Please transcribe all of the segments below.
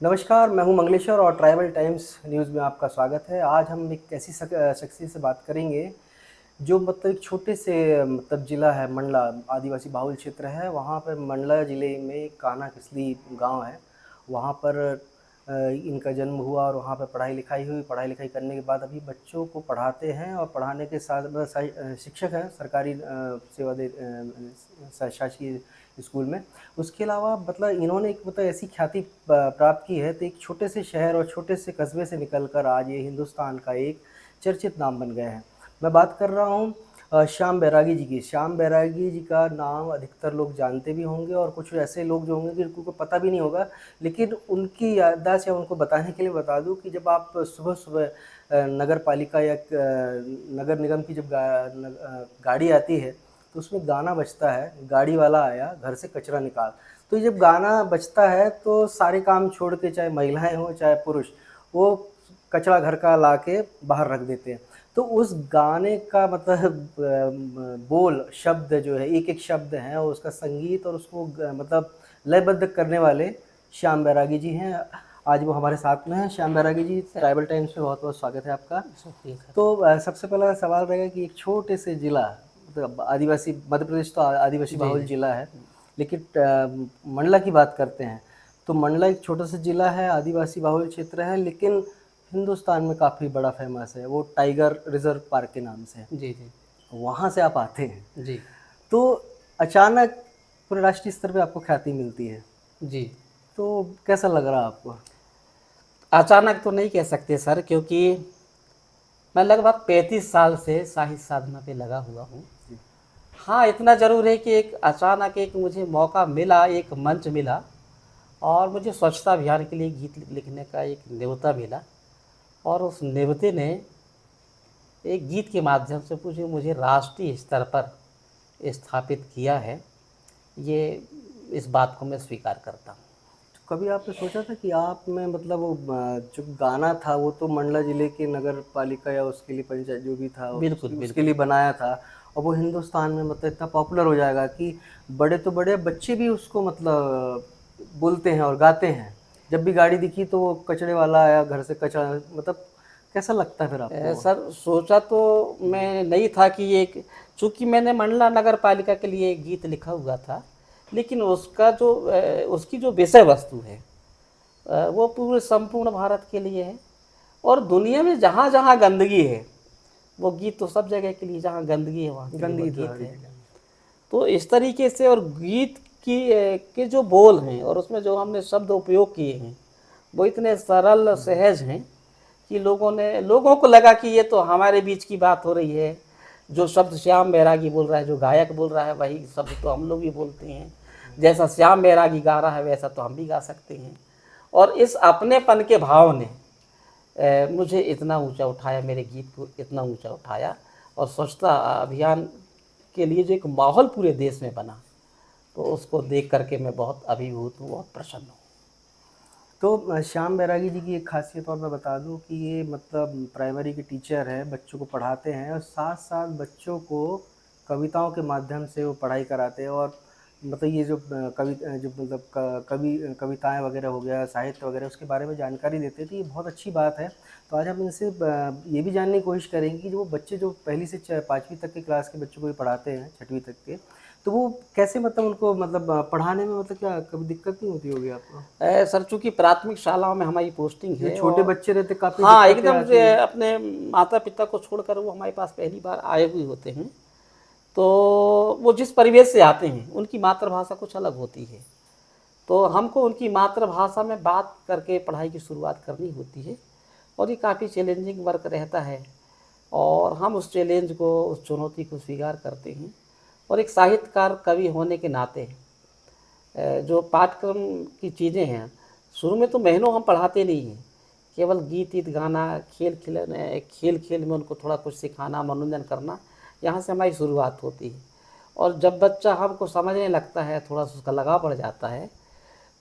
नमस्कार, मैं हूं मंगलेश्वर और ट्राइबल टाइम्स न्यूज़ में आपका स्वागत है। आज हम एक ऐसी शख्सियत से बात करेंगे जो मतलब एक छोटे से मतलब ज़िला है मंडला, आदिवासी बाहुल क्षेत्र है। वहाँ पर मंडला ज़िले में कान्हा किस्ली गाँव है। वहाँ पर इनका जन्म हुआ और वहाँ पर पढ़ाई-लिखाई हुई। पढ़ाई-लिखाई करने के बाद अभी बच्चों को पढ़ाते हैं और पढ़ाने के साथ मतलब शिक्षक हैं सरकारी सेवा दे शासकीय स्कूल में। उसके अलावा मतलब इन्होंने एक मतलब ऐसी ख्याति प्राप्त की है, तो एक छोटे से शहर और छोटे से कस्बे से निकलकर आज ये हिंदुस्तान का एक चर्चित नाम बन गए हैं। मैं बात कर रहा हूँ श्याम बैरागी जी की। श्याम बैरागी जी का नाम अधिकतर लोग जानते भी होंगे और कुछ ऐसे लोग जो होंगे जिनको पता भी नहीं होगा, लेकिन उनकी याददाश्त या उनको बताने के लिए बता दूँ कि जब आप सुबह-सुबह नगर पालिका या नगर निगम की जब गाड़ी आती है, तो उसमें गाना बजता है, गाड़ी वाला आया घर से कचरा निकाल। तो जब गाना बजता है तो सारे काम छोड़ के, चाहे महिलाएँ हों चाहे पुरुष, वो कचरा घर का लाके बाहर रख देते हैं। तो उस गाने का मतलब बोल, शब्द जो है, एक-एक शब्द है और उसका संगीत और उसको मतलब लयबद्ध करने वाले श्याम बैरागी जी हैं। आज वो हमारे साथ में हैं। श्याम बैरागी जी, ट्राइबल टाइम्स में बहुत-बहुत स्वागत है आपका। शुक्रिया सर। तो सबसे पहला सवाल रहेगा कि एक छोटे से ज़िला, मतलब आदिवासी मध्य प्रदेश तो आदिवासी जी, बहुल जी। ज़िला है, लेकिन मंडला की बात करते हैं, तो मंडला एक छोटा सा ज़िला है, आदिवासी बहुल क्षेत्र है, लेकिन हिंदुस्तान में काफ़ी बड़ा फेमस है। वो टाइगर रिज़र्व पार्क के नाम से है। जी, जी। वहाँ से आप आते हैं, जी, तो अचानक पूरे राष्ट्रीय स्तर पे आपको ख्याति मिलती है, जी। तो कैसा लग रहा आपको? अचानक तो नहीं कह सकते सर, क्योंकि मैं लगभग 35 साल से साहित्य साधना पे लगा हुआ हूँ। जी। हाँ, इतना ज़रूर है कि एक अचानक एक मुझे मौका मिला, एक मंच मिला और मुझे स्वच्छता अभियान के लिए गीत लिखने का एक न्योता मिला और उस न्योते ने एक गीत के माध्यम से मुझे राष्ट्रीय स्तर पर स्थापित किया है। ये इस बात को मैं स्वीकार करता हूँ। कभी आपने सोचा था कि आप में मतलब वो जो गाना था वो तो मंडला ज़िले के नगर पालिका या उसके लिए पंचायत जो भी था बिल्कुल, उसके बिल्कुल। लिए बनाया था, और वो हिंदुस्तान में मतलब इतना पॉपुलर हो जाएगा कि बड़े तो बड़े, बच्चे भी उसको मतलब बोलते हैं और गाते हैं। जब भी गाड़ी दिखी तो वो कचरे वाला आया घर से कचरा, मतलब कैसा लगता है फिर आपको? सर, सोचा तो मैं नहीं था कि ये चूँकि मैंने मंडला नगर पालिका के लिए एक गीत लिखा हुआ था, लेकिन उसका जो उसकी जो विषय वस्तु है वो पूरे संपूर्ण भारत के लिए है और दुनिया में जहाँ जहाँ गंदगी है, वो गीत तो सब जगह के लिए, जहाँ गंदगी है वहाँ के लिए वो गंदगी तो गीत हर है। जगह है। तो इस तरीके से और गीत की के जो बोल हैं और उसमें जो हमने शब्द उपयोग किए हैं, वो इतने सरल सहज हैं कि लोगों को लगा कि ये तो हमारे बीच की बात हो रही है। जो शब्द श्याम बैरागी बोल रहा है, जो गायक बोल रहा है, वही शब्द तो हम लोग भी बोलते हैं। जैसा श्याम बैरागी गा रहा है वैसा तो हम भी गा सकते हैं। और इस अपनेपन के भाव ने मुझे इतना ऊंचा उठाया, मेरे गीत को इतना ऊंचा उठाया और स्वच्छता अभियान के लिए जो एक माहौल पूरे देश में बना, तो उसको देख करके मैं बहुत अभिभूत हूँ, बहुत प्रसन्न हूँ। तो श्याम बैरागी जी की एक ख़ासियत और मैं बता दूँ कि ये मतलब प्राइमरी के टीचर हैं, बच्चों को पढ़ाते हैं और साथ-साथ बच्चों को कविताओं के माध्यम से वो पढ़ाई कराते हैं। और मतलब ये जो जो मतलब कविताएँ वगैरह हो गया, साहित्य वगैरह, उसके बारे में जानकारी देते हैं, तो ये बहुत अच्छी बात है। तो आज हम इनसे ये भी जानने की कोशिश करेंगे कि जो वो बच्चे जो पहली से 5वीं तक के क्लास के बच्चों को भी पढ़ाते हैं, 6वीं तक के, तो वो कैसे मतलब उनको मतलब पढ़ाने में मतलब क्या कभी दिक्कत नहीं होती होगी आपको? सर, चूँकि प्राथमिक शालाओं में हमारी पोस्टिंग जो है छोटे और बच्चे रहते काफ़ी हाँ, दिक्कतें एकदम से आती हैं। अपने माता-पिता को छोड़कर वो हमारे पास पहली बार आए हुए होते हैं, तो वो जिस परिवेश से आते हैं, उनकी मातृभाषा कुछ अलग होती है। तो हमको उनकी मातृभाषा में बात करके पढ़ाई की शुरुआत करनी होती है और ये काफ़ी चैलेंजिंग वर्क रहता है और हम उस चैलेंज को, उस चुनौती को स्वीकार करते हैं और एक साहित्यकार, कवि होने के नाते जो पाठ्यक्रम की चीज़ें हैं, शुरू में तो महीनों हम पढ़ाते नहीं हैं। केवल गीत-वीत गाना, खेल-खेल में उनको थोड़ा कुछ सिखाना, मनोरंजन करना, यहाँ से हमारी शुरुआत होती है। और जब बच्चा हमको समझने लगता है, थोड़ा-सा उसका लगाव बढ़ जाता है,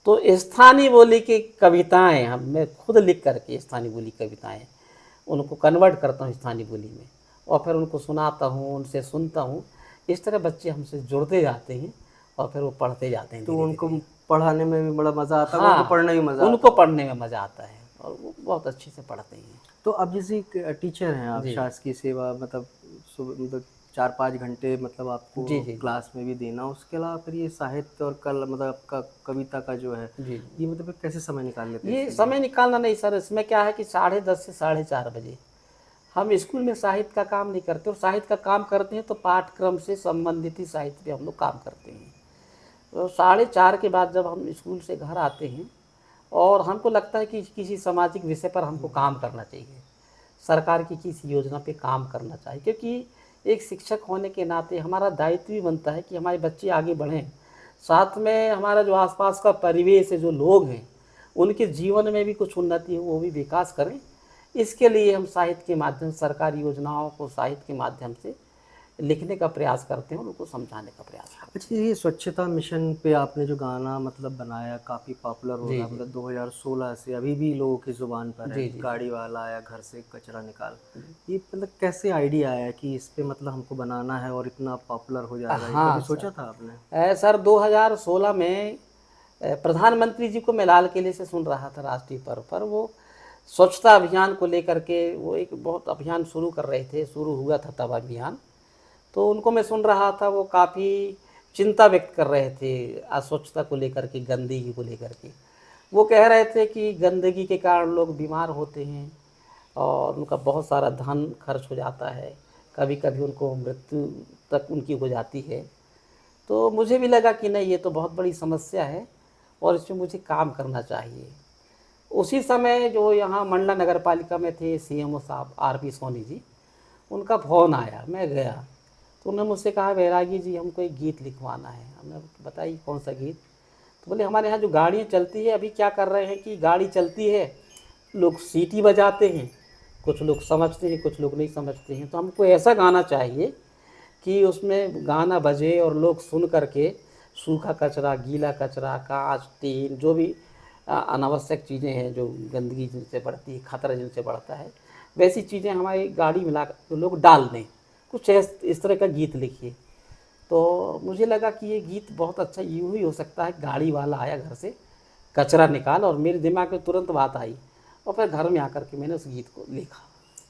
तो स्थानीय बोली की कविताएँ मैं खुद लिख करके स्थानीय बोली कविताएँ उनको कन्वर्ट करता हूँ स्थानीय बोली में और फिर उनको सुनाता हूँ, उनसे सुनता हूँ। इस तरह बच्चे हमसे जुड़ते जाते हैं और फिर वो पढ़ते जाते हैं तो उनको धीरे-धीरे। पढ़ाने में भी बड़ा मज़ा आता है, हाँ, उनको पढ़ने में मज़ा आता उनको है। पढ़ने में मज़ा आता है और वो बहुत अच्छे से पढ़ते हैं। तो अब जैसे एक टीचर हैं आप, जी शासकीय सेवा मतलब सुबह मतलब 4-5 घंटे मतलब आपको जी जी क्लास में भी देना, उसके अलावा फिर ये साहित्य और कल मतलब आपका कविता का जो है, जी। ये मतलब कैसे समय निकाल लेते हैं ये इसके लिए? समय निकालना नहीं सर, इसमें क्या है कि 10:30 से 4:30 हम स्कूल में साहित्य का काम नहीं करते, और साहित्य का काम करते हैं तो पाठ्यक्रम से संबंधित ही साहित्य पे हम लोग काम करते हैं। तो 4:30 के बाद जब हम स्कूल से घर आते हैं और हमको लगता है कि किसी सामाजिक विषय पर हमको काम करना चाहिए, सरकार की किसी योजना पे काम करना चाहिए, क्योंकि एक शिक्षक होने के नाते हमारा दायित्व भी बनता है कि हमारे बच्चे आगे बढ़ें, साथ में हमारा जो आसपास का परिवेश है, जो लोग हैं, उनके जीवन में भी कुछ उन्नति हो, वो भी विकास करें। इसके लिए हम साहित्य के माध्यम से सरकारी योजनाओं को साहित्य के माध्यम से लिखने का प्रयास करते हैं और उनको समझाने का प्रयास करते हैं। अच्छा, ये स्वच्छता मिशन पे आपने जो गाना मतलब बनाया, काफ़ी पॉपुलर हो जी रहा है, जी मतलब 2016 से अभी भी लोगों की ज़ुबान पर है, जी जी गाड़ी वाला आया घर से कचरा निकाल। जी। ये मतलब कैसे आइडिया आया कि इस पे मतलब हमको बनाना है और इतना पॉपुलर हो जाएगा, ये कभी हाँ सोचा सर, था आपने? सर 2016 में प्रधानमंत्री जी को मैं लाल किले से सुन रहा था राष्ट्रीय पर्व पर, वो स्वच्छता अभियान को लेकर के वो एक बहुत अभियान शुरू कर रहे थे, शुरू हुआ था तब अभियान। तो उनको मैं सुन रहा था, वो काफ़ी चिंता व्यक्त कर रहे थे अस्वच्छता को लेकर के, गंदगी को लेकर के। वो कह रहे थे कि गंदगी के कारण लोग बीमार होते हैं और उनका बहुत सारा धन खर्च हो जाता है, कभी कभी उनको मृत्यु तक उनकी हो जाती है। तो मुझे भी लगा कि नहीं, ये तो बहुत बड़ी समस्या है और इसमें मुझे काम करना चाहिए। उसी समय जो यहाँ मंडला नगर पालिका में थे सीएमओ साहब आरपी सोनी जी, उनका फ़ोन आया, मैं गया तो उन्होंने मुझसे कहा, बैरागी जी हमको एक गीत लिखवाना है। हमने बताइए कौन सा गीत? तो बोले हमारे यहाँ जो गाड़ियाँ चलती है, अभी क्या कर रहे हैं कि गाड़ी चलती है, लोग सीटी बजाते हैं, कुछ लोग समझते हैं कुछ लोग नहीं समझते हैं, तो हमको ऐसा गाना चाहिए कि उसमें गाना बजे और लोग सुन करके सूखा कचरा, गीला कचरा, कांच, टीन, जो भी अनावश्यक चीज़ें हैं, जो गंदगी जिनसे बढ़ती है, खतरा जिनसे बढ़ता है, वैसी चीज़ें हमारी गाड़ी में ला कर लोग डाल दें। कुछ इस तरह का गीत लिखिए। तो मुझे लगा कि ये गीत बहुत अच्छा यूँ ही हो सकता है, गाड़ी वाला आया घर से कचरा निकाल, और मेरे दिमाग में तुरंत बात आई और फिर घर में आकर के मैंने उस गीत को लिखा।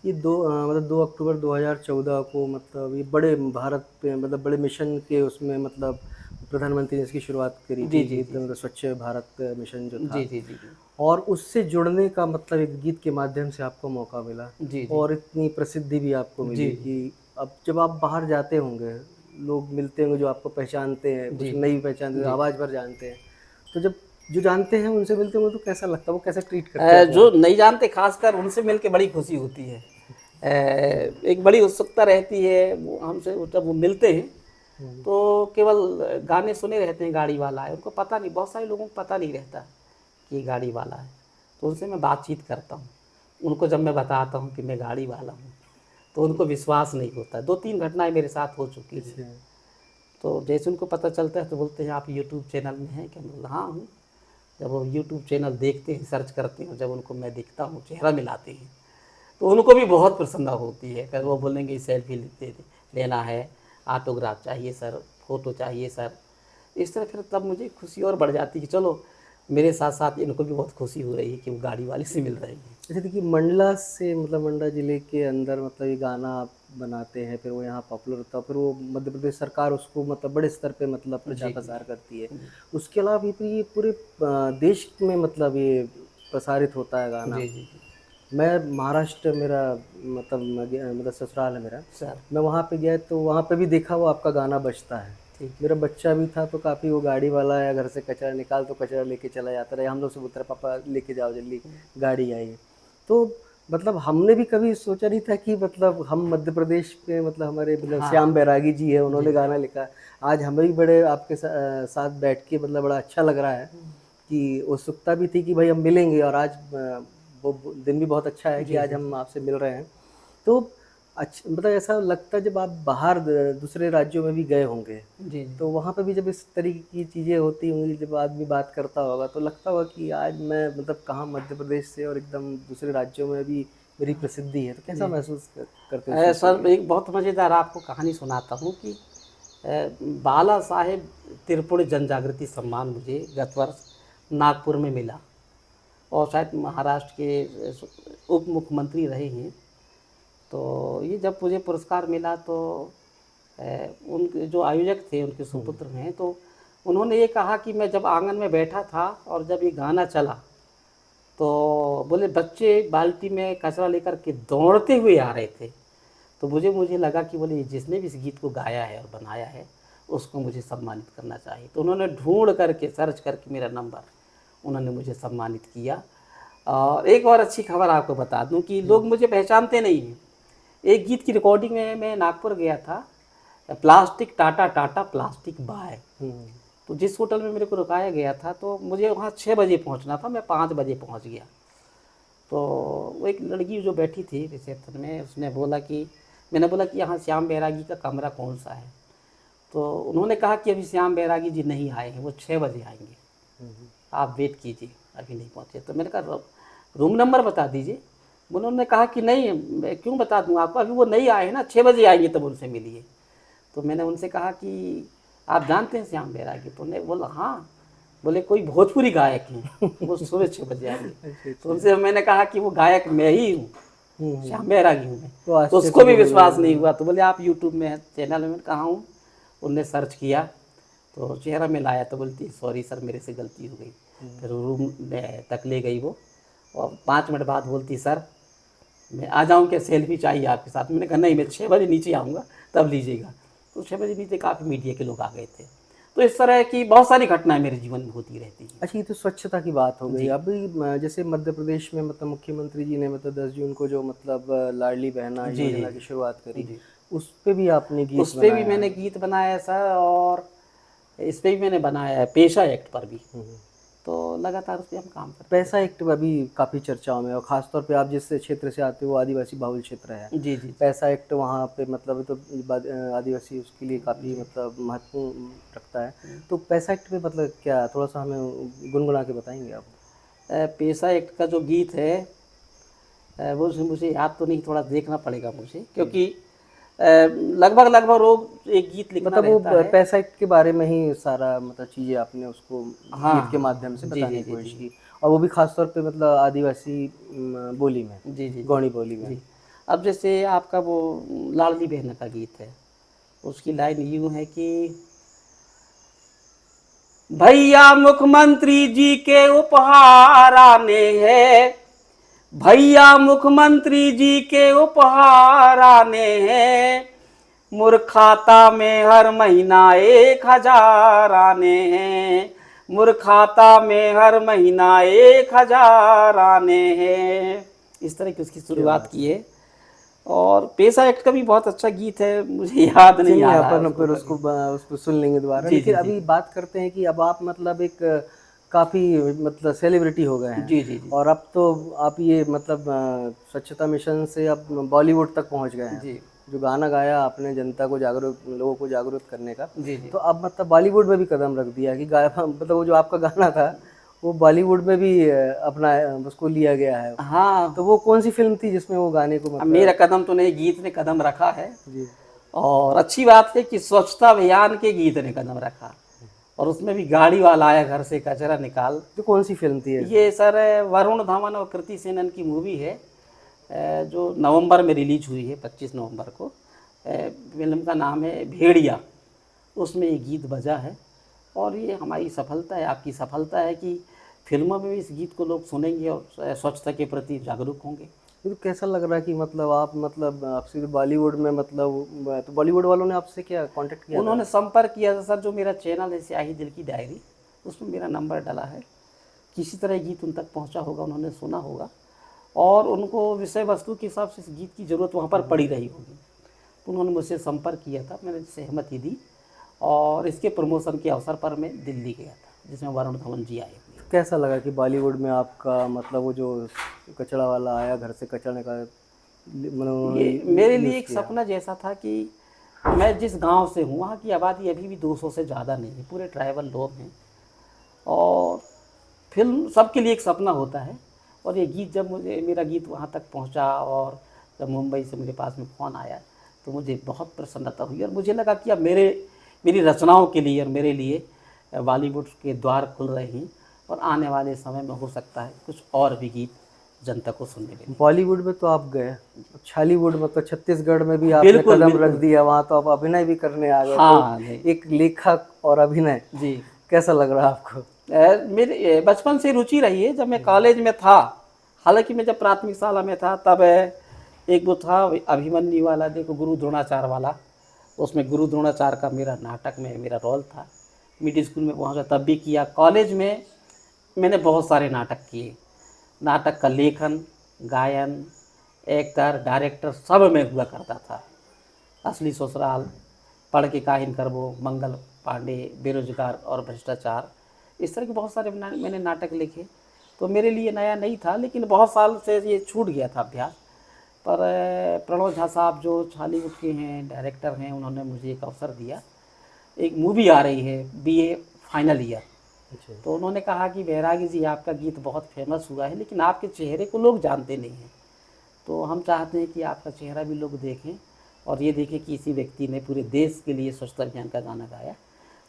ये मतलब 2 अक्टूबर 2014 को मतलब ये बड़े भारत पे मतलब बड़े मिशन के उसमें मतलब प्रधानमंत्री ने इसकी शुरुआत करी जी थी, जी गीत जी मतलब स्वच्छ भारत मिशन जो जी था। जी जी और उससे जुड़ने का मतलब एक गीत के माध्यम से आपको मौका मिला जी जी और इतनी प्रसिद्धि भी आपको जी मिली कि अब जब आप बाहर जाते होंगे, लोग मिलते होंगे जो आपको पहचानते हैं, जी कुछ नहीं पहचानते, जी। आवाज़ भर जानते हैं। तो जब जो जानते हैं उनसे मिलते होंगे तो कैसा लगता है? वो कैसे ट्रीट करते हैं अपने जो आप? नहीं जानते खासकर उनसे मिलके बड़ी खुशी होती है। एक बड़ी उत्सुकता रहती है, वो हमसे जब वो मिलते हैं हुँ, तो केवल गाने सुने रहते हैं, गाड़ी वाला है, उनको पता नहीं, बहुत सारे लोगों को पता नहीं रहता कि ये गाड़ी वाला है। तो उनसे मैं बातचीत करता हूँ, उनको जब मैं बताता हूँ कि मैं गाड़ी वाला हूँ तो उनको विश्वास नहीं होता। 2-3 घटनाएं मेरे साथ हो चुकी हैं। अच्छा। तो जैसे उनको पता चलता है तो बोलते हैं आप यूट्यूब चैनल में हैं क्या? मैं बोला हाँ हूँ। जब वो यूट्यूब चैनल देखते हैं, सर्च करते हैं, जब उनको मैं दिखता हूँ, चेहरा मिलाते हैं, तो उनको भी बहुत प्रसन्नता होती है। फिर वो बोलेंगे सेल्फी लेना है, ऑटोग्राफ चाहिए सर, फ़ोटो चाहिए सर। इस तरह फिर तब मुझे खुशी और बढ़ जाती है कि चलो मेरे साथ साथ इनको भी बहुत खुशी हो रही है कि वो गाड़ी वाले से मिल रहे हैं। अच्छा, देखिए मंडला से मतलब मंडला ज़िले के अंदर मतलब ये गाना आप बनाते हैं, फिर वो यहाँ पॉपुलर होता है, फिर वो मध्य प्रदेश सरकार उसको मतलब बड़े स्तर पे मतलब जी प्रचार-प्रसार करती है। जी उसके अलावा ये पूरे देश में मतलब ये प्रसारित होता है गाना। जी जी जी मैं महाराष्ट्र मेरा मतलब मैं गया मतलब ससुराल है मेरा। सर। मैं वहाँ पे गया तो वहाँ पे भी देखा वो आपका गाना बजता है। ठीक है। मेरा बच्चा भी था तो काफ़ी वो गाड़ी वाला आया घर से कचरा निकाल तो कचरा लेके चला जाता रहा। हम लोग से बोलता रहा पापा लेके जाओ जल्दी गाड़ी आई है। तो मतलब हमने भी कभी सोचा नहीं था कि मतलब हम मध्य प्रदेश के मतलब हमारे मतलब हाँ श्याम बैरागी जी है जी उन्होंने गाना लिखा। आज हमें भी बड़े आपके साथ बैठ के मतलब बड़ा अच्छा लग रहा है कि उत्सुकता भी थी कि भाई हम मिलेंगे और आज वो दिन भी बहुत अच्छा है कि जी आज जी हम आपसे मिल रहे हैं। तो मतलब ऐसा लगता है जब आप बाहर दूसरे राज्यों में भी गए होंगे, जी जी तो वहाँ पे भी जब इस तरीके की चीज़ें होती होंगी, जब आदमी बात करता होगा तो लगता होगा कि आज मैं मतलब कहाँ मध्य प्रदेश से और एकदम दूसरे राज्यों में भी मेरी प्रसिद्धि है। तो कैसा जी। महसूस करते हैं उस चीज़ को सर लेके? एक बहुत मज़ेदार आपको कहानी सुनाता हूँ कि बाला साहेब त्रिपुरी जनजागृति सम्मान मुझे गत वर्ष नागपुर में मिला, और शायद महाराष्ट्र के उप मुख्यमंत्री रहे हैं। तो ये जब मुझे पुरस्कार मिला तो उनके जो आयोजक थे, उनके सुपुत्र हैं, तो उन्होंने ये कहा कि मैं जब आंगन में बैठा था और जब ये गाना चला तो बोले बच्चे बाल्टी में कचरा लेकर के दौड़ते हुए आ रहे थे। तो मुझे लगा कि बोले जिसने भी इस गीत को गाया है और बनाया है उसको मुझे सम्मानित करना चाहिए। तो उन्होंने ढूंढ करके सर्च करके मेरा नंबर उन्होंने मुझे सम्मानित किया। और एक और अच्छी खबर आपको बता दूं कि लोग मुझे पहचानते नहीं हैं। एक गीत की रिकॉर्डिंग में मैं नागपुर गया था, plastic Tata Tata plastic bye. तो जिस होटल में मेरे को रुकाया गया था तो मुझे वहाँ 6 बजे पहुँचना था, मैं 5 बजे पहुँच गया। तो वो एक लड़की जो बैठी थी रिसेप्शन में, उसने बोला कि मैंने बोला कि यहाँ श्याम बैरागी का कमरा कौन सा है। तो उन्होंने कहा कि अभी श्याम बैरागी जी नहीं आए हैं, वो 6 बजे आएंगे, आप वेट कीजिए, अभी नहीं पहुँचे। तो मैंने कहा रूम नंबर बता दीजिए। उन्होंने कहा कि नहीं, मैं क्यों बता दूँ आपको, अभी वो नहीं आए हैं ना, 6 बजे आएंगे तब उनसे मिलिए। तो मैंने उनसे कहा कि आप जानते हैं श्याम बैरागी? तो उन्हें बोला हाँ। बोले कोई भोजपुरी गायक हैं, वो सुबह 6 बजे आएंगे। तो उनसे मैंने कहा कि वो गायक मैं ही हूँ, श्याम बैरागी हूँ मैं। तो उसको भी विश्वास नहीं हुआ। तो बोले आप यूट्यूब में चैनल में कहाँ हूँ? उनने सर्च किया तो चेहरा में लाया तो बोलती सॉरी सर मेरे से गलती हो गई। फिर रूम तक ले गई वो, और 5 मिनट बाद बोलती सर मैं आ जाऊँ क्या, सेल्फी चाहिए आपके साथ? मैंने कहा नहीं, मैं 6 बजे नीचे आऊँगा तब लीजिएगा। तो 6 बजे नीचे काफ़ी मीडिया के लोग आ गए थे। तो इस तरह की बहुत सारी घटनाएं मेरे जीवन में होती रहती हैं। अच्छा, ये तो स्वच्छता की बात हो गई। अभी जैसे मध्य प्रदेश में मतलब मुख्यमंत्री जी ने मतलब 10 जून को जो मतलब लाडली बहना योजना की शुरुआत करी, उस पे भी आपने गीत उस पर भी मैंने गीत बनाया सर, और इस पर भी मैंने बनाया है, पेशा एक्ट पर भी। तो लगातार उस पर हम काम करते हैं। पैसा एक्ट अभी काफ़ी चर्चाओं में, और ख़ासतौर पे आप जिस क्षेत्र से आते हो वो आदिवासी बाहुल क्षेत्र है। जी जी। पैसा एक्ट वहाँ पे मतलब तो आदिवासी उसके लिए काफ़ी मतलब महत्वपूर्ण रखता है। तो पैसा एक्ट पे मतलब क्या, थोड़ा सा हमें गुनगुना के बताएंगे आप? पेशा एक्ट का जो गीत है वो मुझे याद तो नहीं, थोड़ा देखना पड़ेगा मुझे, क्योंकि लगभग लोग एक गीत लिखना मतलब रहता वो है। पैसा एक्ट के बारे में ही सारा मतलब चीज़ें आपने उसको हाँ, गीत के माध्यम से जी, बताने जी, की जी, कोशिश जी। की, और वो भी खासतौर पे मतलब आदिवासी बोली में, जी जी गौड़ी बोली में। जी। अब जैसे आपका वो लाडली बहना का गीत है, उसकी लाइन यूँ है कि भैया मुख्यमंत्री जी के उपहार आने हैं, भैया मुख्यमंत्री जी के उपहार आने हैं, मुर्ख खाता में हर महीना 1000 आने हैं, मुर्ख खाता में हर महीना 1000 आने हैं। इस तरह की उसकी शुरुआत की है। और पेशा एक्ट का भी बहुत अच्छा गीत है, मुझे याद नहीं आ रहा है अपन फिर उसको उसको सुन लेंगे दोबारा। जी लेकिन जी अभी बात करते हैं कि अब आप मतलब एक काफ़ी मतलब सेलिब्रिटी हो गए हैं, जी जी जी और अब तो आप ये मतलब स्वच्छता मिशन से अब बॉलीवुड तक पहुंच गए हैं। जी जो गाना गाया आपने जनता को जागरूक, लोगों को जागरूक करने का, जी जी। तो अब मतलब बॉलीवुड में भी कदम रख दिया कि मतलब वो जो आपका गाना था वो बॉलीवुड में भी अपना उसको लिया गया है। हाँ, तो वो कौन सी फिल्म थी जिसमें वो गाने को अब मतलब? मेरा कदम तो नहीं, गीत ने कदम रखा है। जी। और अच्छी बात है कि स्वच्छता अभियान के गीत ने कदम रखा, और उसमें भी गाड़ी वाला आया घर से कचरा निकाल। तो कौन सी फिल्म थी ये सर वरुण धवन और कृति सेनन की मूवी है, जो नवंबर में रिलीज हुई है, 25 नवंबर को। फिल्म का नाम है भेड़िया। उसमें ये गीत बजा है, और ये हमारी सफलता है, आपकी सफलता है कि फिल्मों में भी इस गीत को लोग सुनेंगे और स्वच्छता के प्रति जागरूक होंगे। तो कैसा लग रहा है कि मतलब आप मतलब आपसे बॉलीवुड में मतलब, तो बॉलीवुड वालों ने आपसे क्या कांटेक्ट किया था? उन्होंने संपर्क किया था सर, जो मेरा चैनल है स्याही दिल की डायरी, उसमें मेरा नंबर डाला है। किसी तरह गीत उन तक पहुंचा होगा, उन्होंने सुना होगा, और उनको विषय वस्तु के हिसाब से इस गीत की ज़रूरत वहाँ पर पड़ी रही होगी। तो उन्होंने मुझसे संपर्क किया था, मैंने सहमति दी, और इसके प्रमोशन के अवसर पर मैं दिल्ली गया था, जिसमें वरुण धवन जी आए हुए। कैसा लगा कि बॉलीवुड में आपका मतलब वो जो कचरा वाला आया घर से कचरा निकाल, ये मेरे लिए एक सपना जैसा था कि मैं जिस गांव से हूँ वहाँ की आबादी अभी भी 200 से ज़्यादा नहीं है, पूरे ट्राइबल लोग हैं, और फिल्म सबके लिए एक सपना होता है। और ये गीत जब मेरा गीत वहाँ तक पहुँचा, और जब मुंबई से मेरे पास में फ़ोन आया, तो मुझे बहुत प्रसन्नता हुई, और मुझे लगा कि अब मेरी रचनाओं के लिए और मेरे लिए बॉलीवुड के द्वार खुल रहे हैं और आने वाले समय में हो सकता है कुछ और भी गीत जनता को सुनने मिले। बॉलीवुड में तो आप गए, छालीवुड मतलब छत्तीसगढ़ में भी आपने बिल्कुल कदम बिल्कुल। रख दिया, वहाँ तो आप अभिनय भी करने आ गए। हाँ तो नहीं एक लेखक और अभिनय जी, कैसा लग रहा है आपको? मेरे बचपन से रुचि रही है। जब मैं कॉलेज में था, हालांकि मैं जब प्राथमिक शाला में था तब एक वो था अभिमन्यु वाला, देखो गुरु द्रोणाचार्य वाला, उसमें गुरु द्रोणाचार्य का मेरा नाटक में मेरा रोल था। मिडिल स्कूल में पहुंचा तब भी किया। कॉलेज में मैंने बहुत सारे नाटक किए। नाटक का लेखन, गायन, एक्टर, डायरेक्टर सब में हुआ करता था। असली ससुराल, पढ़ के काहिन करबो, मंगल पांडे, बेरोजगार और भ्रष्टाचार, इस तरह के बहुत सारे मैंने नाटक लिखे। तो मेरे लिए नया नहीं था, लेकिन बहुत साल से ये छूट गया था अभ्यास। पर प्रणव झा साहब जो छालीवुड के हैं, डायरेक्टर हैं, उन्होंने मुझे एक अवसर दिया। एक मूवी आ रही है बीए फाइनल ईयर, अच्छा। तो उन्होंने कहा कि बैरागी जी आपका गीत बहुत फेमस हुआ है, लेकिन आपके चेहरे को लोग जानते नहीं हैं, तो हम चाहते हैं कि आपका चेहरा भी लोग देखें और ये देखें कि इसी व्यक्ति ने पूरे देश के लिए स्वच्छता अभियान का गाना गाया।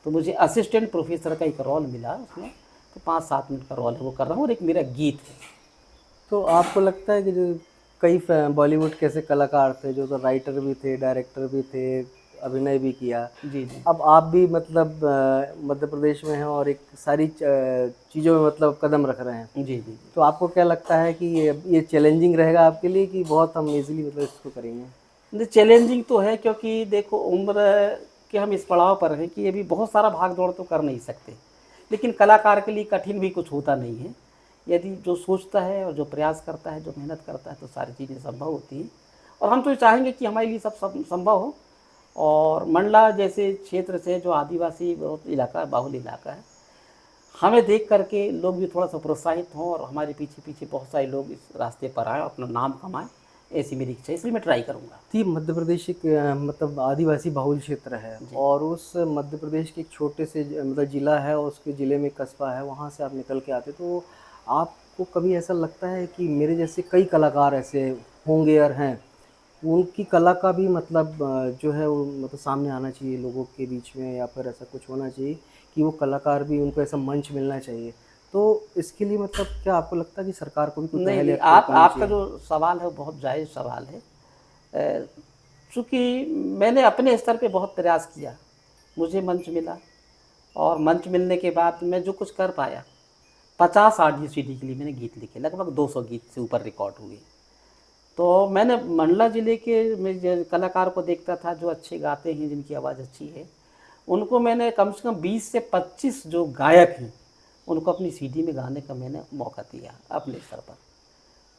तो मुझे असिस्टेंट प्रोफेसर का एक रोल मिला उसमें, तो 5-7 मिनट का रोल है वो कर रहा हूँ और एक मेरा गीत है। तो आपको लगता है कि जो कई बॉलीवुड के ऐसे कलाकार थे जो तो राइटर भी थे, डायरेक्टर भी थे, अभिनय भी किया, जी जी अब आप भी मतलब मध्य प्रदेश में हैं और एक सारी चीज़ों में मतलब कदम रख रहे हैं, जी जी जी। तो आपको क्या लगता है कि ये चैलेंजिंग रहेगा आपके लिए कि बहुत हम इजीली मतलब इसको करेंगे? नहीं, चैलेंजिंग तो है, क्योंकि देखो उम्र के हम इस पड़ाव पर हैं कि अभी बहुत सारा भाग दौड़ तो कर नहीं सकते, लेकिन कलाकार के लिए कठिन भी कुछ होता नहीं है। यदि जो सोचता है और जो प्रयास करता है, जो मेहनत करता है, तो सारी चीज़ें संभव होती हैं। और हम तो चाहेंगे कि हमारे लिए सब संभव हो। और मंडला जैसे क्षेत्र से जो आदिवासी बहुत इलाका है, बाहुल इलाका है, हमें देख करके लोग भी थोड़ा सा प्रोत्साहित हों और हमारे पीछे पीछे बहुत सारे लोग इस रास्ते पर आएँ, अपना नाम कमाएं, ऐसी मेरी इच्छा है, इसलिए मैं ट्राई करूँगा। तो ये मध्य प्रदेश एक मतलब आदिवासी बहुल क्षेत्र है और उस मध्य प्रदेश के एक छोटे से मतलब ज़िला है और उसके ज़िले में कस्बा है, वहाँ से आप निकल के आते, तो आपको कभी ऐसा लगता है कि मेरे जैसे कई कलाकार ऐसे होंगे और हैं, उनकी कला का भी मतलब जो है वो मतलब सामने आना चाहिए लोगों के बीच में, या फिर ऐसा कुछ होना चाहिए कि वो कलाकार भी, उनको ऐसा मंच मिलना चाहिए? तो इसके लिए मतलब क्या आपको लगता है कि सरकार को भी कोई नहीं पहल नहीं, या करनी आपका चाहिए? जो सवाल है वो बहुत जायज़ सवाल है। चूँकि मैंने अपने स्तर पे बहुत प्रयास किया, मुझे मंच मिला और मंच मिलने के बाद मैं जो कुछ कर पाया, 50 ऑडियो सीडी के लिए मैंने गीत लिखे, लगभग 200 गीत से ऊपर रिकॉर्ड हुए। तो मैंने मंडला ज़िले के में जो कलाकार को देखता था जो अच्छे गाते हैं, जिनकी आवाज़ अच्छी है, उनको मैंने कम से कम 20 से 25 जो गायक हैं, उनको अपनी सीडी में गाने का मैंने मौका दिया अपने स्तर पर।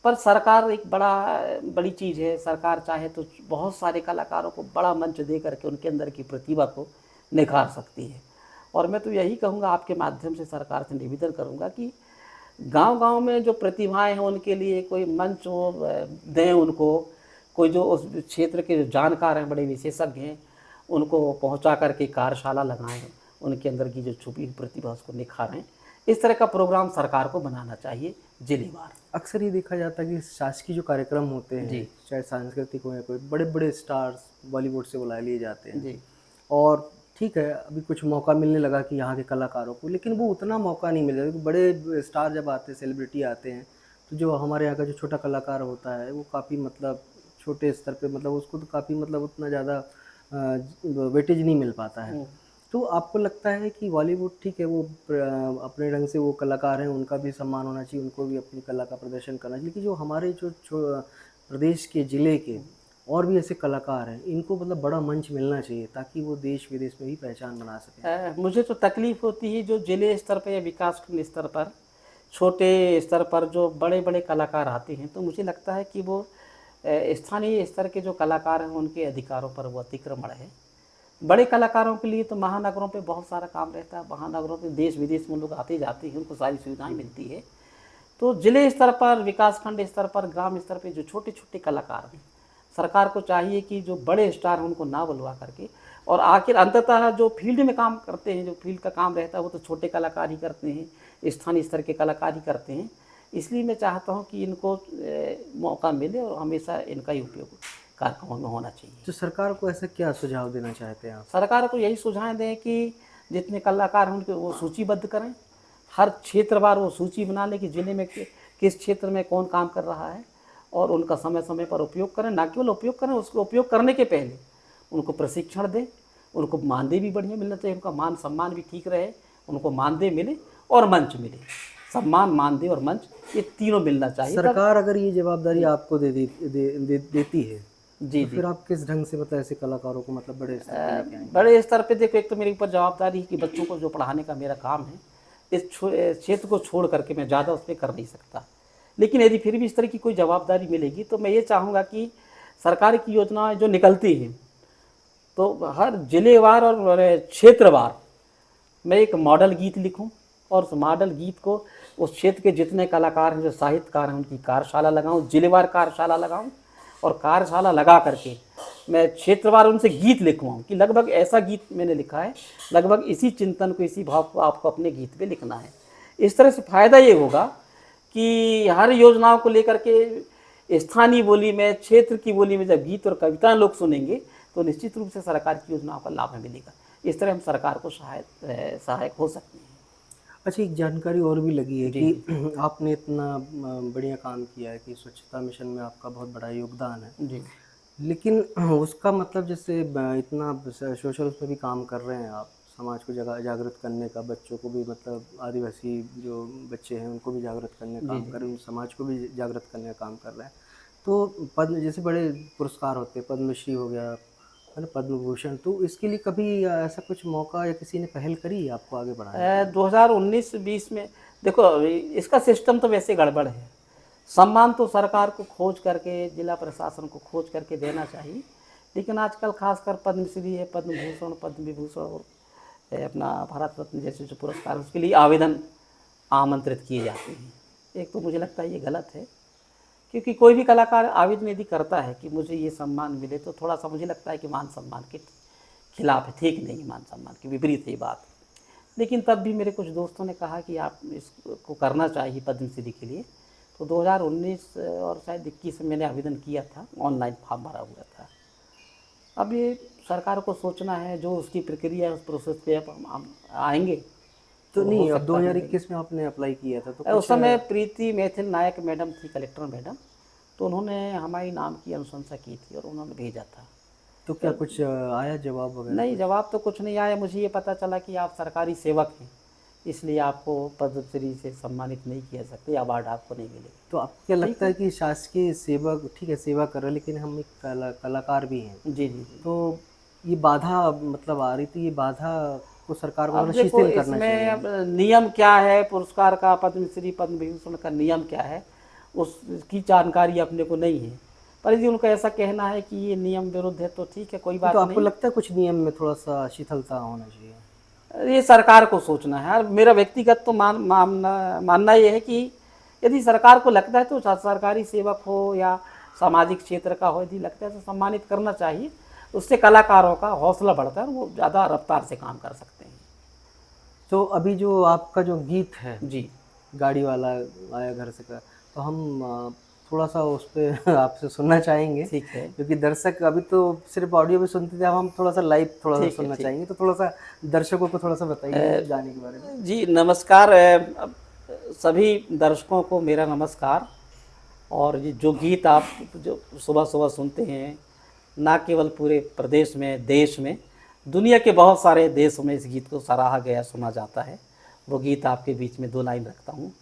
पर सरकार एक बड़ी चीज़ है, सरकार चाहे तो बहुत सारे कलाकारों को बड़ा मंच दे करके उनके अंदर की प्रतिभा को निखार सकती है। और मैं तो यही कहूँगा, आपके माध्यम से सरकार से निवेदन करूँगा कि गांव-गांव में जो प्रतिभाएं हैं उनके लिए कोई मंच हो, दें उनको, कोई जो उस क्षेत्र के जो जानकार हैं, बड़े विशेषज्ञ हैं, उनको पहुंचा करके कार्यशाला लगाएं, उनके अंदर की जो छुपी हुई प्रतिभा उसको निखारें। इस तरह का प्रोग्राम सरकार को बनाना चाहिए जिलेवार। अक्सर ये देखा जाता है कि शासकीय जो कार्यक्रम होते हैं, जी चाहे सांस्कृतिक हो या कोई, बड़े-बड़े स्टार्स बॉलीवुड से बुला लिए जाते हैं जी और ठीक है, अभी कुछ मौका मिलने लगा कि यहाँ के कलाकारों को, लेकिन वो उतना मौका नहीं मिल रहा क्योंकि बड़े स्टार जब आते हैं, सेलिब्रिटी आते हैं, तो जो हमारे यहाँ का जो छोटा कलाकार होता है, वो काफ़ी मतलब छोटे स्तर पे मतलब उसको तो काफ़ी मतलब उतना ज़्यादा वेटेज नहीं मिल पाता है। तो आपको लगता है कि बॉलीवुड ठीक है, वो अपने ढंग से वो कलाकार हैं, उनका भी सम्मान होना चाहिए, उनको भी अपनी कला का प्रदर्शन करना चाहिए, लेकिन जो हमारे प्रदेश के ज़िले के और भी ऐसे कलाकार हैं, इनको मतलब बड़ा मंच मिलना चाहिए ताकि वो देश विदेश में भी पहचान बना सकें। मुझे तो तकलीफ़ होती है जो जिले स्तर पर या विकासखंड स्तर पर, छोटे स्तर पर जो बड़े बड़े कलाकार आते हैं, तो मुझे लगता है कि वो स्थानीय स्तर के जो कलाकार हैं उनके अधिकारों पर वो अतिक्रमण है। बड़े कलाकारों के लिए तो महानगरों पे बहुत सारा काम रहता है, महानगरों पे देश विदेश में लोग आते जाते हैं, उनको सारी सुविधाएं मिलती है। तो जिले स्तर पर, विकासखंड स्तर पर, ग्राम स्तर पे जो छोटे छोटे कलाकार हैं, सरकार को चाहिए कि जो बड़े स्टार हैं उनको ना बुलवा करके, और आखिर अंततः जो फील्ड में काम करते हैं, जो फील्ड का काम रहता है, वो तो छोटे कलाकार ही करते हैं, स्थानीय स्तर के कलाकार ही करते हैं। इसलिए मैं चाहता हूँ कि इनको मौका मिले और हमेशा इनका ही उपयोग कार्यक्रमों में होना चाहिए। तो सरकार को ऐसा क्या सुझाव देना चाहते हैं आप? सरकार को यही सुझाव दें कि जितने कलाकार हैं उनके वो सूचीबद्ध करें, हर क्षेत्रवार वो सूची बना लें कि जिले में किस क्षेत्र में कौन काम कर रहा है, और उनका समय समय पर उपयोग करें। ना केवल उपयोग करें, उसको उपयोग करने के पहले उनको प्रशिक्षण दें, उनको मानदेय भी बढ़िया मिलना चाहिए, उनका मान सम्मान भी ठीक रहे, उनको मानदेय मिले और मंच मिले। सम्मान, मानदेय और मंच, ये तीनों मिलना चाहिए। सरकार अगर ये जवाबदारी आपको देती है जी तो फिर आप किस ढंग से मतलब ऐसे कलाकारों को मतलब बड़े स्तर पे लेके आएंगे? बड़े स्तर पे देखो, एक तो मेरे ऊपर जवाबदारी है कि बच्चों को जो पढ़ाने का मेरा काम है, इस क्षेत्र को छोड़ करके मैं ज़्यादा उस पर कर नहीं सकता। लेकिन यदि फिर भी इस तरह की कोई जवाबदारी मिलेगी तो मैं ये चाहूँगा कि सरकार की योजनाएं जो निकलती हैं तो हर जिलेवार और क्षेत्रवार मैं एक मॉडल गीत लिखूं, और उस मॉडल गीत को उस क्षेत्र के जितने कलाकार हैं, जो साहित्यकार हैं, उनकी कार्यशाला लगाऊं, जिलेवार कार्यशाला लगाऊं, और कार्यशाला लगा करके मैं क्षेत्रवार उनसे गीत लिखवाऊँ कि लगभग ऐसा गीत मैंने लिखा है, लगभग इसी चिंतन को, इसी भाव को आपको अपने गीत पे लिखना है। इस तरह से फ़ायदा ये होगा कि हर योजनाओं को लेकर के स्थानीय बोली में, क्षेत्र की बोली में जब गीत और कविताएं लोग सुनेंगे तो निश्चित रूप से सरकार की योजनाओं का लाभ मिलेगा। इस तरह हम सरकार को सहायक हो सकते हैं। अच्छा, एक जानकारी और भी लगी है कि आपने इतना बढ़िया काम किया है कि स्वच्छता मिशन में आपका बहुत बड़ा योगदान है जी। लेकिन उसका मतलब जैसे इतना सोशल उसमें भी काम कर रहे हैं आप, समाज को जागृत करने का, बच्चों को भी मतलब आदिवासी जो बच्चे हैं उनको भी जागृत करने का काम कर रहे हैं, समाज को भी जागृत करने का काम कर रहे हैं। तो पद्म जैसे बड़े पुरस्कार होते हैं, पद्मश्री हो गया है ना, पद्म भूषण, तो इसके लिए कभी ऐसा कुछ मौका या किसी ने पहल करी आपको आगे बढ़ाने? 2019-20 में देखो, इसका सिस्टम तो वैसे गड़बड़ है। सम्मान तो सरकार को खोज करके, जिला प्रशासन को खोज करके देना चाहिए, लेकिन आजकल खासकर पद्मश्री है, पद्म भूषण, पद्म विभूषण और अपना भारत रत्न जैसे जो पुरस्कार, उसके लिए आवेदन आमंत्रित किए जाते हैं। एक तो मुझे लगता है ये गलत है, क्योंकि कोई भी कलाकार आवेदन यदि करता है कि मुझे ये सम्मान मिले तो थोड़ा सा मुझे लगता है कि मान सम्मान के खिलाफ है, ठीक नहीं है, मान सम्मान के विपरीत है ये बात। लेकिन तब भी मेरे कुछ दोस्तों ने कहा कि आप इसको करना चाहिए पद्मश्री के लिए। तो 2019 और शायद 21 में मैंने आवेदन किया था, ऑनलाइन फॉर्म भरा हुआ था। अब ये सरकार को सोचना है, जो उसकी प्रक्रिया है उस प्रोसेस पे हम आएंगे। तो नहीं, अब 2021 में आपने अप्लाई किया था तो उस समय प्रीति मैथिल नायक मैडम थी, कलेक्टर मैडम, तो उन्होंने हमारी नाम की अनुशंसा की थी और उन्होंने भेजा था। तो क्या कुछ आया जवाब वगैरह? नहीं, जवाब तो कुछ नहीं आया। मुझे ये पता चला कि आप सरकारी सेवक हैं, इसलिए आपको पद्मश्री से सम्मानित नहीं किया सकते, अवार्ड आपको नहीं मिलेगा। तो आपको क्या लगता है कि शासकीय सेवक ठीक है, सेवा कर रहे हैं, लेकिन हम एक कलाकार भी हैं? जी जी। तो ये बाधा मतलब आ रही थी, ये बाधा को सरकार को शिथिल करना चाहिए। अब नियम क्या है पुरस्कार का, पद्मश्री पद्म विभूषण का नियम क्या है, उसकी जानकारी अपने को नहीं है। पर यदि उनका ऐसा कहना है कि ये नियम विरुद्ध है तो ठीक है, कोई बात तो नहीं। आपको लगता है कुछ नियम में थोड़ा सा शिथिलता होना चाहिए? ये सरकार को सोचना है। और मेरा व्यक्तिगत तो मानना ये है कि यदि सरकार को लगता है तो सरकारी सेवक हो या सामाजिक क्षेत्र का हो, यदि लगता है तो सम्मानित करना चाहिए। उससे कलाकारों का हौसला बढ़ता है, वो ज़्यादा रफ्तार से काम कर सकते हैं। तो अभी जो आपका जो गीत है जी, गाड़ी वाला आया घर से का, तो हम थोड़ा सा उस पर आपसे सुनना चाहेंगे। ठीक है। क्योंकि दर्शक अभी तो सिर्फ ऑडियो में सुनते थे, अब हम थोड़ा सा लाइव थोड़ा सा सुनना चाहेंगे। तो थोड़ा सा दर्शकों को थोड़ा सा बताइए गाने के बारे में। जी नमस्कार, सभी दर्शकों को मेरा नमस्कार। और ये जो गीत आप जो सुबह सुबह सुनते हैं, ना केवल पूरे प्रदेश में, देश में, दुनिया के बहुत सारे देशों में इस गीत को सराहा गया, सुना जाता है। वो गीत आपके बीच में 2 लाइन रखता हूँ।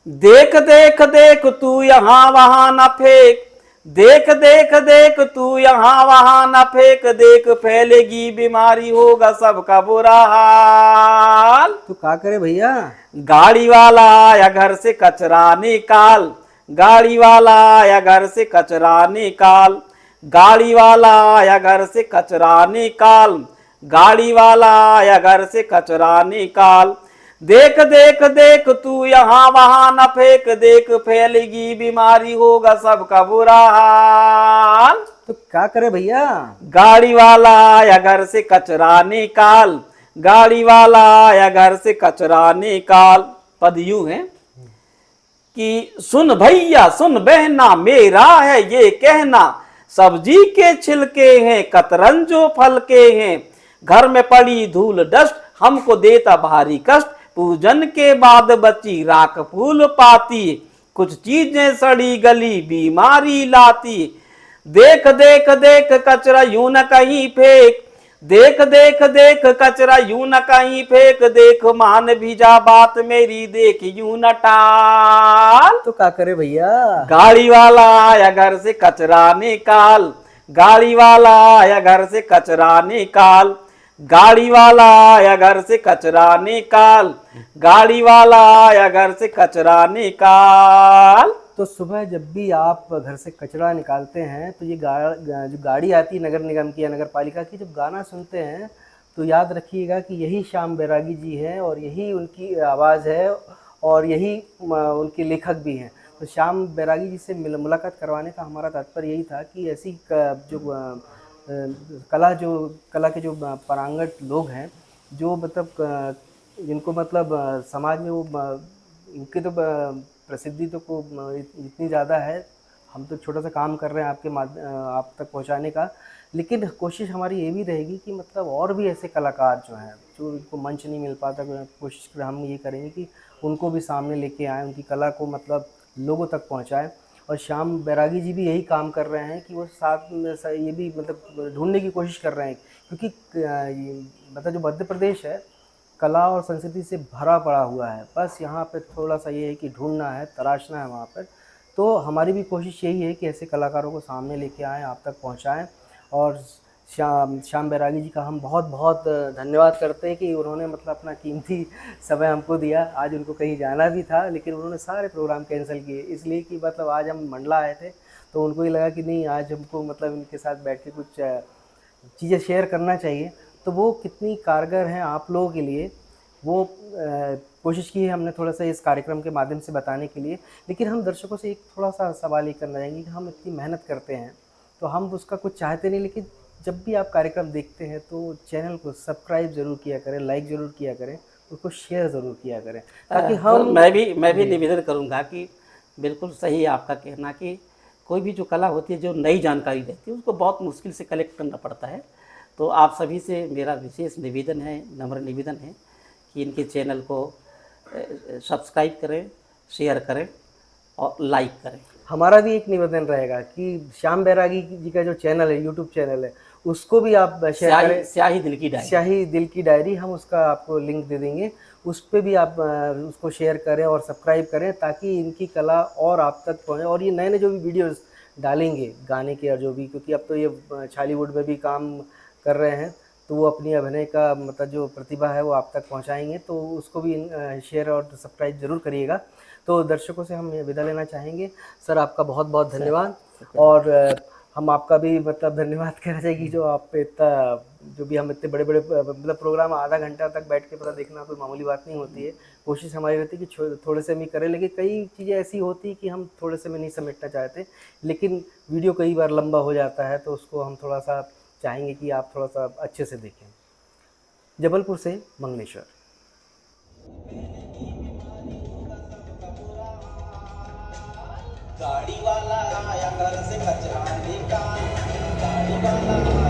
देख देख देख तू यहाँ वहाँ न फेंक, देख देख देख तू यहाँ वहाँ न फेंक, देख फैलेगी बीमारी, होगा सबका बुरा हाल। तो क्या करे भैया? गाड़ी वाला आया घर से कचरा निकाल, गाड़ी वाला आया घर से कचरा निकाल, गाड़ी वाला आया घर से कचरा निकाल, गाड़ी वाला आया घर से कचरा निकाल। देख देख देख तू यहाँ वहाँ न फेंक, देख फैलेगी बीमारी, होगा सबका बुरा हाल। तो क्या करे भैया? गाड़ी वाला आया घर से कचरा निकाल, गाड़ी वाला आया घर से कचरा निकाल। पद यूं है, कि सुन भैया सुन बहना मेरा है ये कहना, सब्जी के छिलके हैं कतरन जो फल के हैं, घर में पड़ी धूल डस्ट हमको देता भारी कष्ट, पूजन के बाद बची राख फूल पाती, कुछ चीजें सड़ी गली बीमारी लाती, देख देख देख कचरा यूं न कहीं फेंक, देख देख देख कचरा यूं न कहीं फेंक, देख मान भी जा बात मेरी देख यूं न टाल। तो क्या करे भैया, गाड़ी वाला आया घर से कचरा निकाल, गाड़ी वाला आया घर से कचरा निकाल, गाड़ी वाला आया घर से कचरा निकाल, गाड़ी वाला आया घर से कचरा निकाल। तो सुबह जब भी आप घर से कचरा निकालते हैं तो ये जो गाड़ी आती है नगर निगम की या नगर पालिका की, जब गाना सुनते हैं तो याद रखिएगा कि यही श्याम बैरागी जी हैं और यही उनकी आवाज़ है और यही उनके लेखक भी हैं। तो श्याम बैरागी जी से मुलाकात करवाने का हमारा तात्पर्य यही था कि ऐसी कला के जो पारंगत लोग हैं, जो मतलब जिनको मतलब समाज में वो इनके तो प्रसिद्धि तो को इतनी ज़्यादा है, हम तो छोटा सा काम कर रहे हैं आप तक पहुंचाने का, लेकिन कोशिश हमारी ये भी रहेगी कि मतलब और भी ऐसे कलाकार जो हैं जो उनको मंच नहीं मिल पाता, कोशिश हम ये करेंगे कि उनको भी सामने लेके आएँ, उनकी कला को मतलब लोगों तक पहुँचाएँ। और श्याम बैरागी जी भी यही काम कर रहे हैं कि वो साथ में ये भी मतलब ढूंढने की कोशिश कर रहे हैं, क्योंकि मतलब जो मध्य प्रदेश है कला और संस्कृति से भरा पड़ा हुआ है, बस यहाँ पे थोड़ा सा ये है कि ढूंढना है, तराशना है वहाँ पर। तो हमारी भी कोशिश यही है कि ऐसे कलाकारों को सामने लेके आएँ, आप तक पहुँचाएँ। और श्याम बैरागी जी का हम बहुत बहुत धन्यवाद करते हैं कि उन्होंने मतलब अपना कीमती समय हमको दिया। आज उनको कहीं जाना भी था लेकिन उन्होंने सारे प्रोग्राम कैंसिल किए, इसलिए कि मतलब आज हम मंडला आए थे तो उनको ही लगा कि नहीं, आज हमको मतलब इनके साथ बैठ के कुछ चीज़ें शेयर करना चाहिए। तो वो कितनी कारगर हैं आप लोगों के लिए, वो कोशिश की है हमने थोड़ा सा इस कार्यक्रम के माध्यम से बताने के लिए। लेकिन हम दर्शकों से एक थोड़ा सा सवाल ये करना चाहेंगे कि हम इतनी मेहनत करते हैं तो हम उसका कुछ चाहते नहीं, लेकिन जब भी आप कार्यक्रम देखते हैं तो चैनल को सब्सक्राइब ज़रूर किया करें, लाइक ज़रूर किया करें, उसको शेयर ज़रूर किया करें, ताकि हम मैं भी निवेदन करूँगा कि बिल्कुल सही है आपका कहना कि कोई भी जो कला होती है, जो नई जानकारी रहती है, उसको बहुत मुश्किल से कलेक्ट करना पड़ता है। तो आप सभी से मेरा विशेष निवेदन है, नम्र निवेदन है कि इनके चैनल को सब्सक्राइब करें, शेयर करें और लाइक करें। हमारा भी एक निवेदन रहेगा कि श्याम बैरागी जी का जो चैनल है, यूट्यूब चैनल है, उसको भी आप शेयर करें। स्याही दिल की डायरी, स्याही दिल की डायरी, हम उसका आपको लिंक दे देंगे, उस पर भी आप उसको शेयर करें और सब्सक्राइब करें, ताकि इनकी कला और आप तक पहुँचे। और ये नए नए जो भी वीडियोस डालेंगे गाने के और जो भी, क्योंकि अब तो ये छालीवुड में भी काम कर रहे हैं, तो वो अपनी अभिनय का मतलब जो प्रतिभा है वो आप तक पहुंचाएंगे, तो उसको भी शेयर और सब्सक्राइब ज़रूर करिएगा। तो दर्शकों से हम विदा लेना चाहेंगे। सर आपका बहुत बहुत धन्यवाद, और हम आपका भी मतलब धन्यवाद कहना चाहिए कि जो आप पे इतना जो भी हम इतने बड़े बड़े मतलब प्रोग्राम आधा घंटा तक बैठ के पता देखना कोई मामूली बात नहीं होती है। कोशिश हमारी रहती है कि थोड़े से हम ही करें, लेकिन कई चीज़ें ऐसी होती हैं कि हम थोड़े से में नहीं समेटना चाहते, लेकिन वीडियो कई बार लंबा हो जाता है, तो उसको हम थोड़ा सा चाहेंगे कि आप थोड़ा सा अच्छे से देखें। जबलपुर से मंगलेश्वर। गाड़ी वाला आया घर से कचरा निकाल, गाड़ी वाला